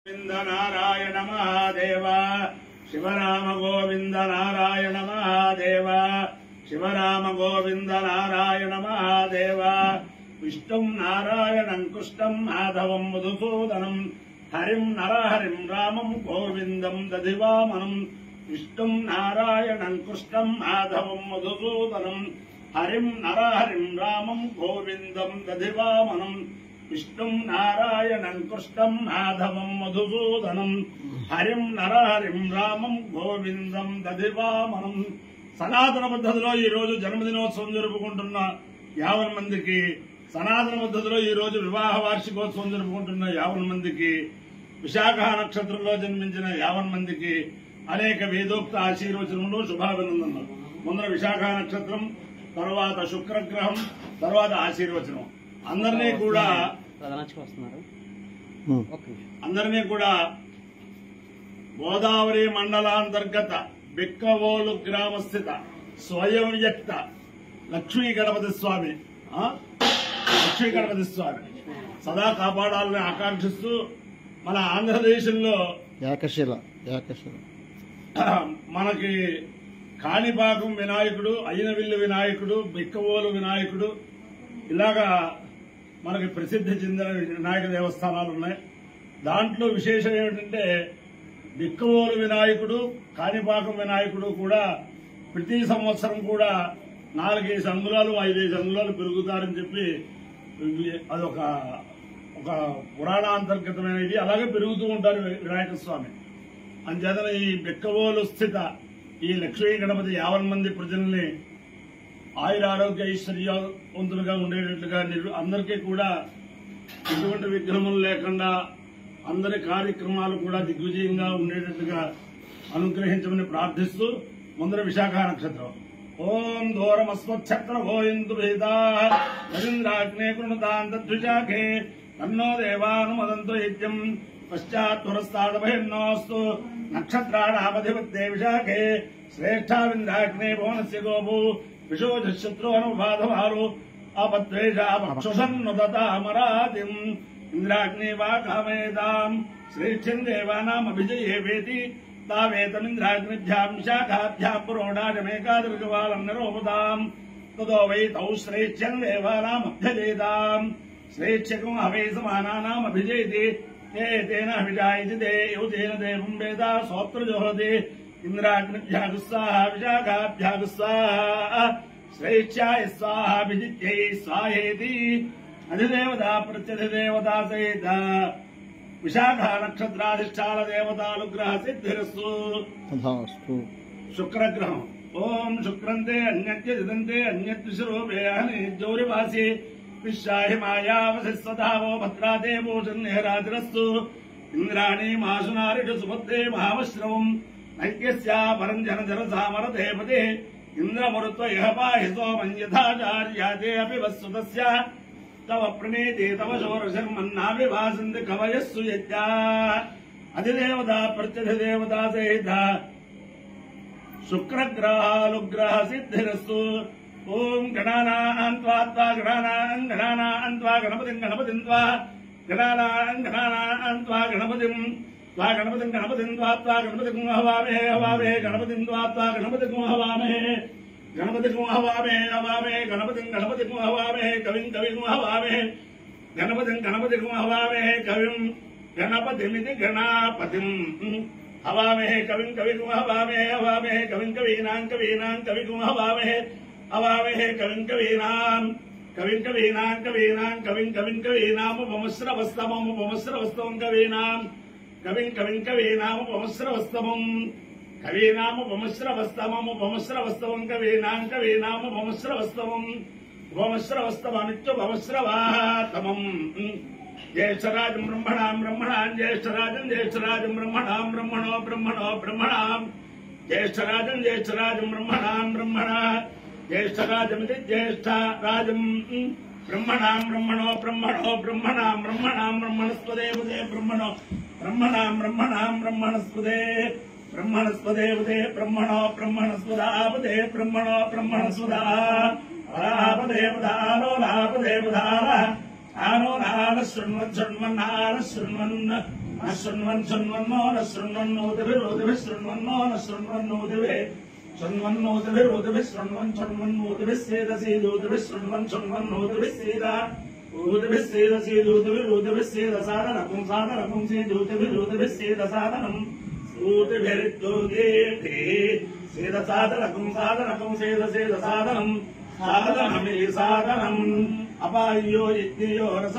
गोविंद नारायण महादेव शिवराम गोविंद नारायण महादेव शिवराम गोविंद नारायण महादेव विष्णुं नारायणं कृष्णं माधवं मधुसूदनं हरिं नरहरिं रामं गोविंदं दधिवामनं विष्णुं नारायणं कृष्णं माधवं मधुसूदनं हरिं नरहरिं रामं गोविंदं दधिवामनं विष्णुं नारायणं कृष्णं माधवं मधुसूदनं हरिं नरहरिं रामं गोविंदं दधिवामनं సనాతన పద్ధతిలో ఈ రోజు జన్మదినోత్సవం జరుపుకుంటున్న 50 మందికి సనాతన పద్ధతిలో ఈ రోజు వివాహ వార్షికోత్సవం జరుపుకుంటున్న 50 మందికి విశాఖ నక్షత్రంలో జన్మించిన 50 మందికి అనేక వేదోక్త ఆశీర్వచనములు శుభాభినందనలు. ముందర విశాఖ నక్షత్రం, తర్వాత శుక్రగ్రహం, తర్వాత ఆశీర్వచనం. అందరినీ కూడా గోదావరి మండలాంతర్గత బిక్కవోలు గ్రామస్థిత స్వయం వ్యక్త లక్ష్మీ గణపతి స్వామి సదా కాపాడాలని ఆకాంక్షిస్తూ మన ఆంధ్రదేశంలో ఏకశిల మనకి కాణిపాకం వినాయకుడు, అయినవిల్లు వినాయకుడు, బిక్కవోలు వినాయకుడు, ఇలాగా మనకి ప్రసిద్ధి చెందిన వినాయక దేవస్థానాలు ఉన్నాయి. దాంట్లో విశేషం ఏమిటంటే బిక్కవోలు వినాయకుడు, కాణిపాకం వినాయకుడు కూడా ప్రతి సంవత్సరం కూడా 4-5 అంగుళాలు 5-5 అంగుళాలు పెరుగుతారని చెప్పి అదొక పురాణాంతర్గతమైన ఇది. అలాగే పెరుగుతూ ఉంటారు వినాయక స్వామి. అంచేతన ఈ బిక్కవోలు స్థిత ఈ లక్ష్మీ గణపతి 50 మంది ప్రజల్ని ఆయురారోగ్య ఐశ్వర్యవంతులుగా ఉండేటట్లుగా అందరికీ కూడా ఎటువంటి విఘ్నములు లేకుండా అందరి కార్యక్రమాలు కూడా దిగ్విజయంగా ఉండేటట్టుగా అనుగ్రహించమని ప్రార్థిస్తూ ముందర విశాఖ నక్షత్రం. ఓం దూరమస్వచ్ఛత్ర భోయిందు భేదా రవీంద్రాగ్నే కృణతాంతద్విశాఖే తన్నో దేవానుమదంతో యజ్ఞం పశ్చాత్ పురస్తాదభయన్నోస్తు నక్షత్రాణామధిపత్తే విశాఖే శ్రేష్టావింద్రాగ్నే భువనస్య గోభూ విశోధశత్రువనుబాధవారు అపద్వేషాపక్షుషన్నుదతామరాతిం ఇంద్రాగ్నే వా కామేదాం శ్రేష్ఠ్యం దేవానామభిజయేవేతి తావేతమింద్రాగ్నిభ్యాం విశాఖాభ్యాం పురోడాజమేకాదృగవాలం నిరోపదాం తదో వై తౌ శ్రేష్ఠ్యం దేవానామభ్యజేతాం శ్రేష్ఠ్యకం అవే సమానానామభిజేతి ఏతేన అభిజాయతి దేవతేన దేవం వేద సోత్రజోహతి ఇంద్రాగ్నిభ్యాగు స్వాహ విశాఖాభ్యాగు స్వాహ శ్రేష్ఠ్యాయ స్వాహాభిజిత్యై స్వాహేతి అధిదేవత ప్రత్యధిదేవతా సహిత విశాఖ నక్షత్రాధిష్టాన దేవతానుగ్రహ సిద్ధిరస్తు. శుక్రగ్రహం. ఓం శుక్రంతే అన్యత్యజితంతే అన్యత్విశరూపేహని జౌరివాసి విశ్వాహి మాయావసిస్వధావో భద్రాతే భూషన్నిహరాతిరస్తు ఇంద్రాణి మాసునారిషు సుభద్రే మహామశ్రవం నైక్యస్యా పరంజన జనసామరదేపతే ఇంద్రమరుత్వ ఇహ పాహి సోమం యథాచార్యాతే అపి వస్సుతస్య తవ ప్రణీతి తవ శోరశర్మన్నాభిభాసంతి కవయస్సు యజ్ఞా అధిదేవత ప్రత్యధిదేవతా సహిత శుక్రగ్రహాలుగ్రహ సిద్ధిరస్సు. ఓం గణానాన్త్వా గణానాన్త్వా గణపతిం గణపతిం త్వా గణానాన్త్వా గణపతిం త్వా గణపతిం గణపతిం త్వా గణపతిం హవామహే హవామహే గణపతిం త్వా గణపతిం హవామహే గణపతిం హవామహే హవామహే గణపతిం గణపతిం హవామహే కవిం కవిం హవామహే గణపతిం గణపతిం హవామహే కవిం గణపతిమితి గణాపతిం హవామహే కవిం కవిం హవామహే హవామహే కవిం కవీనాం కవీనాం కవిం హవామహే హవామహే కవిం కవీనాం కవిం కవీనాం కవీనాం కవిం కవిం కవీనాముపమశ్రవస్తమం ఉపమశ్రవస్తమం కవీనాం కవిం కవిం కవీనాముపమశ్రవస్తమం కవీనాముపమశ్రవస్తమం ఉపమశ్రవస్తమం కవీనాం కవీనాముపమశ్రవస్తమం ఉపమశ్రవస్తమనిత్యుపమశ్రవాతమం. జ్యేష్ఠరాజం బ్రహ్మణాం బ్రహ్మణాం జ్యేష్ఠరాజం జ్యేష్ఠరాజం బ్రహ్మణాం బ్రహ్మణో బ్రహ్మణో బ్రహ్మణాం జ్యేష్ఠరాజం జ్యేష్ఠరాజం బ్రహ్మణాం బ్రహ్మణ జ్యేష్ఠరాజమితి జ్యేష్ఠరాజం బ్రహ్మణాం బ్రహ్మణో బ్రహ్మణో బ్రహ్మణాం బ్రహ్మణాం బ్రహ్మణస్పదేవదే బ్రహ్మణో బ్రహ్మణాం బ్రహ్మణాం బ్రహ్మణస్పదే బ్రహ్మణస్పదేవదే బ్రహ్మణో బ్రహ్మణస్పదాపదే బ్రహ్మణో బ్రహ్మణస్పదా లాపదేవదాలో లాపదేవదాల ఆనో నాల శృణ్వన్ శృణ్వన్నాల శృణ్వన్ నశృణ్వన్ శృణ్వన్నో నశృణ్వన్నోతిభిరోతిభిః శృణ్వన్నో నశృణ్వన్నోతిభిః శృణ్వన్నోతిభిరోతిభిః శృణ్వన్ శృణ్వన్నోతిభిః సేదసేదోతిభిః శృణ్వన్ శృణ్వన్నోతిభిః సేద ఊతిభిః సేదసేదోతిభిరోతిభిః సేదసాదనకం సాదనకం సేదోతిభిరోతిభిః సేదసాదనం ఊతిభిరిద్దోతిభిః సేదసాదనకం సాదనకం సేదసేదసాదనం సాదనమే సాదనం అపాయ్యో యజ్ఞయో రస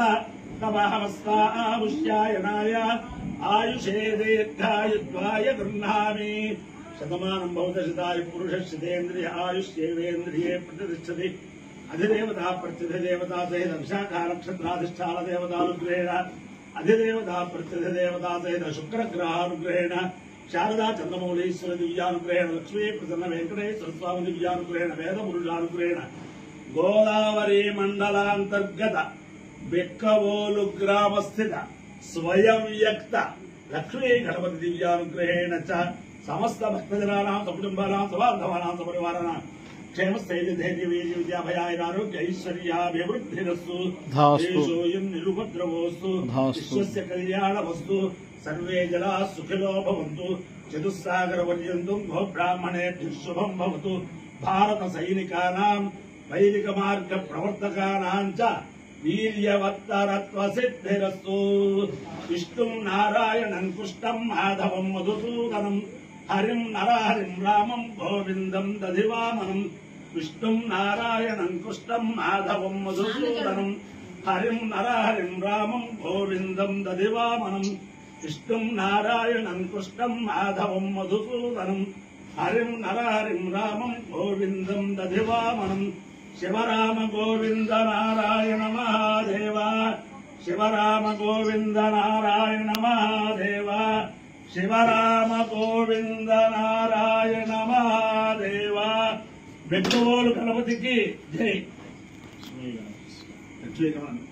తపహమస్తా ఆముష్యాయనాయ ఆయుషే దీర్ఘాయుద్వాయ గృహ్ణామి శతమానం భవతశతాయ పురుషశతేంద్రియ ఆయుష్యేంద్రియే ప్రతిష్టతి అధిదేవతా ప్రత్యధిదేవతా సహిత విశాఖ నక్షత్రాధిష్టాన దేవతానుగ్రహేణ అధిదేవతా ప్రత్యధిదేవతా సహిత శుక్రగ్రహానుగ్రహేణ శారదా చంద్రమౌళీశ్వర దివ్యానుగ్రహేణ లక్ష్మీ ప్రసన్న వెంకటేశ్వర స్వామి దివ్యానుగ్రహేణ వేద పురుషానుగ్రహేణ గోదావరి మండలాంతర్గత బెక్కవోలు గ్రామస్థిత స్వయం వ్యక్త లక్ష్మీ గణపతి దివ్యానుగ్రహేణ చ సమస్త భక్తజనానాం సకుటుంబానాం సబాంధవానాం సపరివారాణాం క్షేమస్థైర్యధైర్య విద్యాభయారోగ్య ఐశ్వర్యాభివృద్ధిరస్తు దేశోయం నిరుపద్రవోస్తు విశ్వస్య కళ్యాణమస్తు సర్వే జనా సుఖినో భవంతు చతుస్సాగర పర్యంతం గోబ్రాహ్మణేభ్యః శుభం భవతు భారత సైనికానాం వైదిక మార్గ ప్రవర్తకానాం చ వీర్యవత్తరత్వ సిద్ధిరస్తు విష్ణుం నారాయణం కృష్ణం మాధవం మధుసూదనం హరిం నరహరిం రామం గోవిందం దధివామనం విష్ణుం నారాయణం కృష్ణం మాధవం మధుసూదనం హరిం నరహరిం రామం గోవిందం దధివామనం విష్ణుం నారాయణం కృష్ణం మాధవం మధుసూదనం హరిం నరహరిం రామం గోవిందం దధివామనం శివరామ గోవింద నారాయణ మహాదేవ శివరామ గోవింద నారాయణ మహాదేవ శివరామ గోవింద నారాయణ మహాదేవ బెక్కవోలు గణపతికి జై. లక్ష్మీ గణపతి